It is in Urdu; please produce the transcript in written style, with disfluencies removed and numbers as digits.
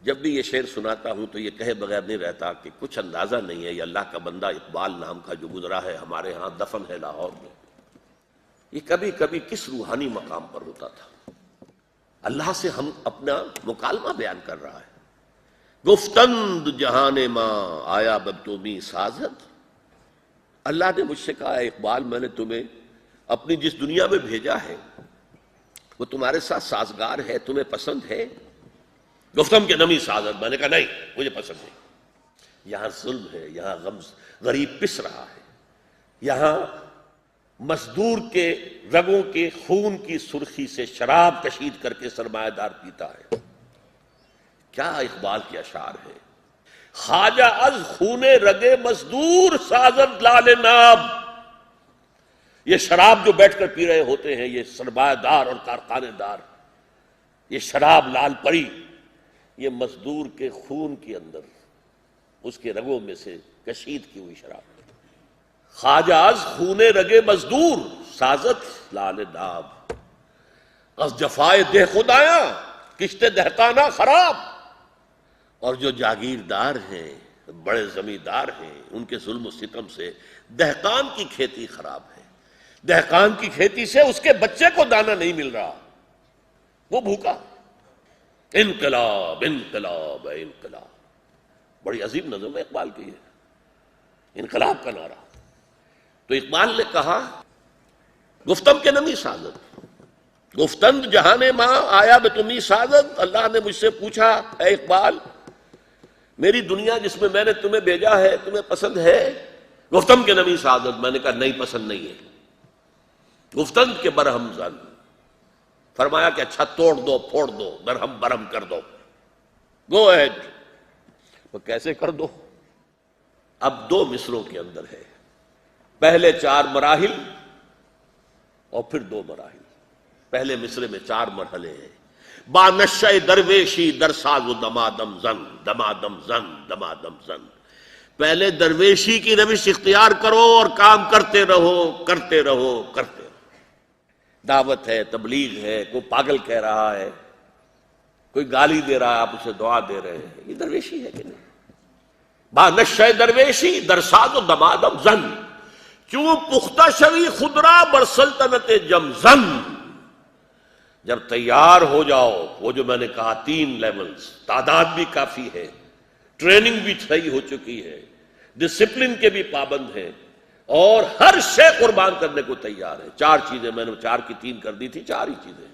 جب بھی یہ شعر سناتا ہوں تو یہ کہے بغیر نہیں رہتا کہ کچھ اندازہ نہیں ہے یہ اللہ کا بندہ اقبال نام کا جو گزرا ہے ہمارے ہاں دفن ہے لاہور میں، یہ کبھی کبھی کس روحانی مقام پر ہوتا تھا۔ اللہ سے ہم اپنا مکالمہ بیان کر رہا ہے۔ گفتند جہان ماں آیا بب تمی سازد، اللہ نے مجھ سے کہا ہے اقبال میں نے تمہیں اپنی جس دنیا میں بھیجا ہے وہ تمہارے ساتھ سازگار ہے، تمہیں پسند ہے؟ گفتم کہ نمی سازد، میں نے کہا نہیں مجھے پسند نہیں۔ یہاں ظلم ہے، یہاں غریب پس رہا ہے، یہاں مزدور کے رگوں کے خون کی سرخی سے شراب کشید کر کے سرمایہ دار پیتا ہے۔ کیا اقبال کے اشعار ہے، خواجہ از خون رگے مزدور سازد لال ناب، یہ شراب جو بیٹھ کر پی رہے ہوتے ہیں یہ سرمایہ دار اور کارخانے دار، یہ شراب لال پری یہ مزدور کے خون کے اندر اس کے رگوں میں سے کشید کی ہوئی شراب۔ خواجہ از خون رگے مزدور سازت لال ناب، از جفائے دہ خدایاں کشتے دہقانہ خراب۔ اور جو جاگیردار ہیں، بڑے زمیندار ہیں، ان کے ظلم و ستم سے دہقان کی کھیتی خراب ہے، دہقان کی کھیتی سے اس کے بچے کو دانا نہیں مل رہا، وہ بھوکا۔ انقلاب انقلاب انقلاب، بڑی عظیم نظم ہے اقبال کی ہے، انقلاب کا نعرہ۔ تو اقبال نے کہا گفتم کے نمی سازد، گفتند جہان ماں آیا بے تمی سازد، اللہ نے مجھ سے پوچھا اے اقبال میری دنیا جس میں نے تمہیں بھیجا ہے تمہیں پسند ہے؟ گفتم کے نمی سازد، میں نے کہا نہیں پسند نہیں ہے۔ گفتند کے برہم زن، فرمایا کہ اچھا توڑ دو پھوڑ دو درہم برہم کر دو، گو ایڈ۔ وہ کیسے کر دو؟ اب دو مصروں کے اندر ہے، پہلے 4 مراحل اور پھر 2 مراحل۔ پہلے مصرے میں 4 مرحلے ہیں۔ با نشہ درویشی در ساز و دمادم زن، دمادم زن دمادم زن، پہلے درویشی کی روش اختیار کرو اور کام کرتے رہو کرتے رہو کرتے رہو۔ دعوت ہے، تبلیغ ہے، کوئی پاگل کہہ رہا ہے، کوئی گالی دے رہا ہے آپ اسے دعا دے رہے ہیں، یہ درویشی ہے کہ نہیں؟ با نشہ درویشی در ساز و دمادم زن، چوں پختہ شوی خدرا بر سلطنت جم زن، جب تیار ہو جاؤ، وہ جو میں نے کہا 3 لیولز، تعداد بھی کافی ہے، ٹریننگ بھی صحیح ہو چکی ہے، ڈسپلن کے بھی پابند ہیں، اور ہر شے قربان کرنے کو تیار ہے۔ 4 چیزیں میں نے 4 کی 3 کر دی تھی، 4 ہی چیزیں۔